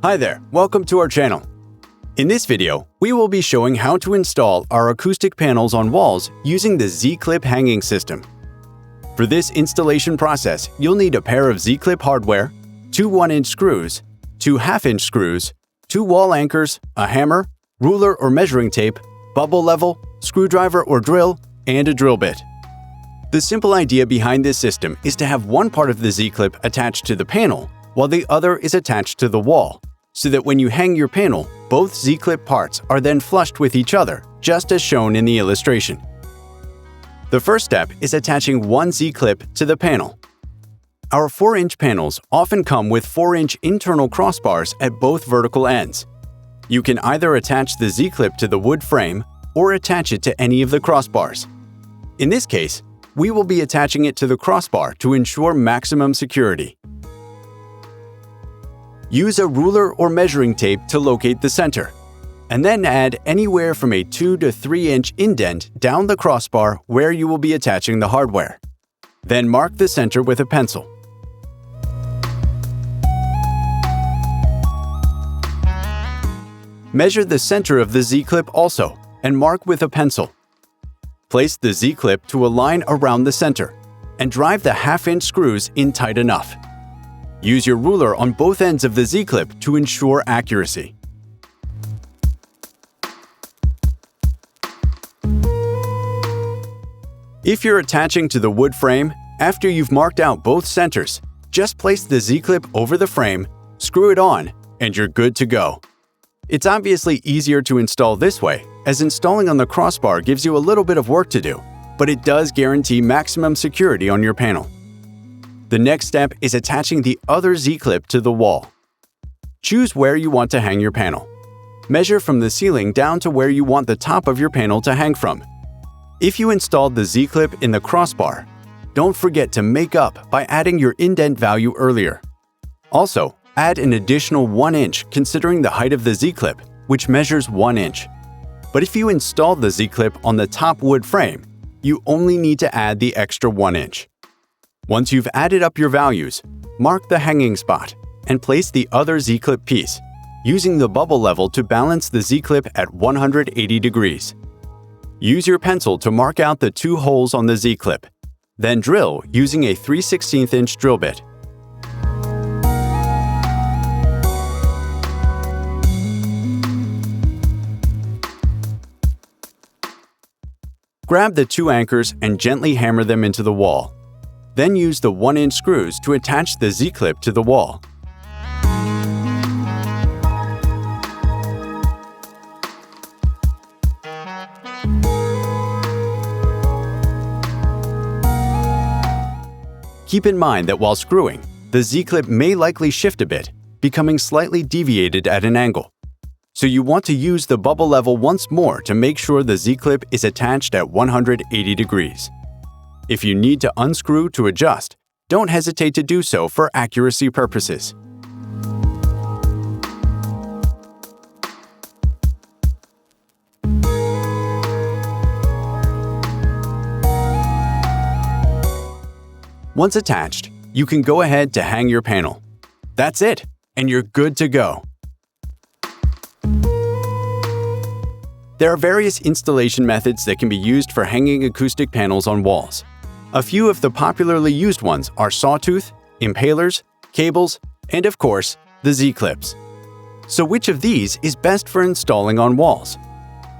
Hi there, welcome to our channel. In this video, we will be showing how to install our acoustic panels on walls using the ZClip hanging system. For this installation process, you'll need a pair of ZClip hardware, 2 1-inch screws, 2 1/2-inch screws, 2 wall anchors, a hammer, ruler or measuring tape, bubble level, screwdriver or drill, and a drill bit. The simple idea behind this system is to have one part of the ZClip attached to the panel, while the other is attached to the wall, so that when you hang your panel, both ZClip parts are then flushed with each other, just as shown in the illustration. The first step is attaching one ZClip to the panel. Our 4-inch panels often come with 4-inch internal crossbars at both vertical ends. You can either attach the ZClip to the wood frame or attach it to any of the crossbars. In this case, we will be attaching it to the crossbar to ensure maximum security. Use a ruler or measuring tape to locate the center, and then add anywhere from a 2 to 3-inch indent down the crossbar where you will be attaching the hardware. Then mark the center with a pencil. Measure the center of the ZClip also, and mark with a pencil. Place the ZClip to align around the center, and drive the 1/2-inch screws in tight enough. Use your ruler on both ends of the ZClip to ensure accuracy. If you're attaching to the wood frame, after you've marked out both centers, just place the ZClip over the frame, screw it on, and you're good to go. It's obviously easier to install this way, as installing on the crossbar gives you a little bit of work to do, but it does guarantee maximum security on your panel. The next step is attaching the other ZClip to the wall. Choose where you want to hang your panel. Measure from the ceiling down to where you want the top of your panel to hang from. If you installed the ZClip in the crossbar, don't forget to make up by adding your indent value earlier. Also, add an additional 1 inch considering the height of the ZClip, which measures 1 inch. But if you installed the ZClip on the top wood frame, you only need to add the extra 1 inch. Once you've added up your values, mark the hanging spot and place the other ZClip piece, using the bubble level to balance the ZClip at 180 degrees. Use your pencil to mark out the 2 holes on the ZClip, then drill using a 3/16-inch drill bit. Grab the 2 anchors and gently hammer them into the wall. Then use the 1-inch screws to attach the ZClip to the wall. Keep in mind that while screwing, the ZClip may likely shift a bit, becoming slightly deviated at an angle. So you want to use the bubble level once more to make sure the ZClip is attached at 180 degrees. If you need to unscrew to adjust, don't hesitate to do so for accuracy purposes. Once attached, you can go ahead to hang your panel. That's it, and you're good to go. There are various installation methods that can be used for hanging acoustic panels on walls. A few of the popularly used ones are Sawtooth, Impalers, cables, and of course, the ZClips. So which of these is best for installing on walls?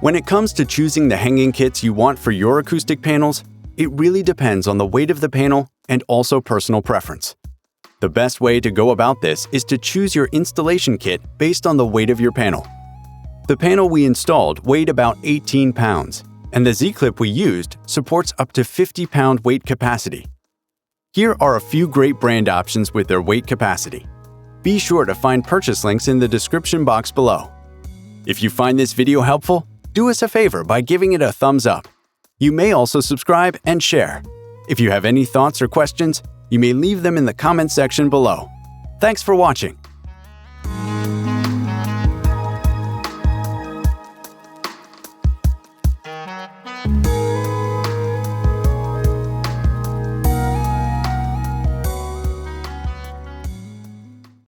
When it comes to choosing the hanging kits you want for your acoustic panels, it really depends on the weight of the panel and also personal preference. The best way to go about this is to choose your installation kit based on the weight of your panel. The panel we installed weighed about 18 pounds, and the ZClip we used supports up to 50-pound weight capacity. Here are a few great brand options with their weight capacity. Be sure to find purchase links in the description box below. If you find this video helpful, do us a favor by giving it a thumbs up. You may also subscribe and share. If you have any thoughts or questions, you may leave them in the comment section below. Thanks for watching.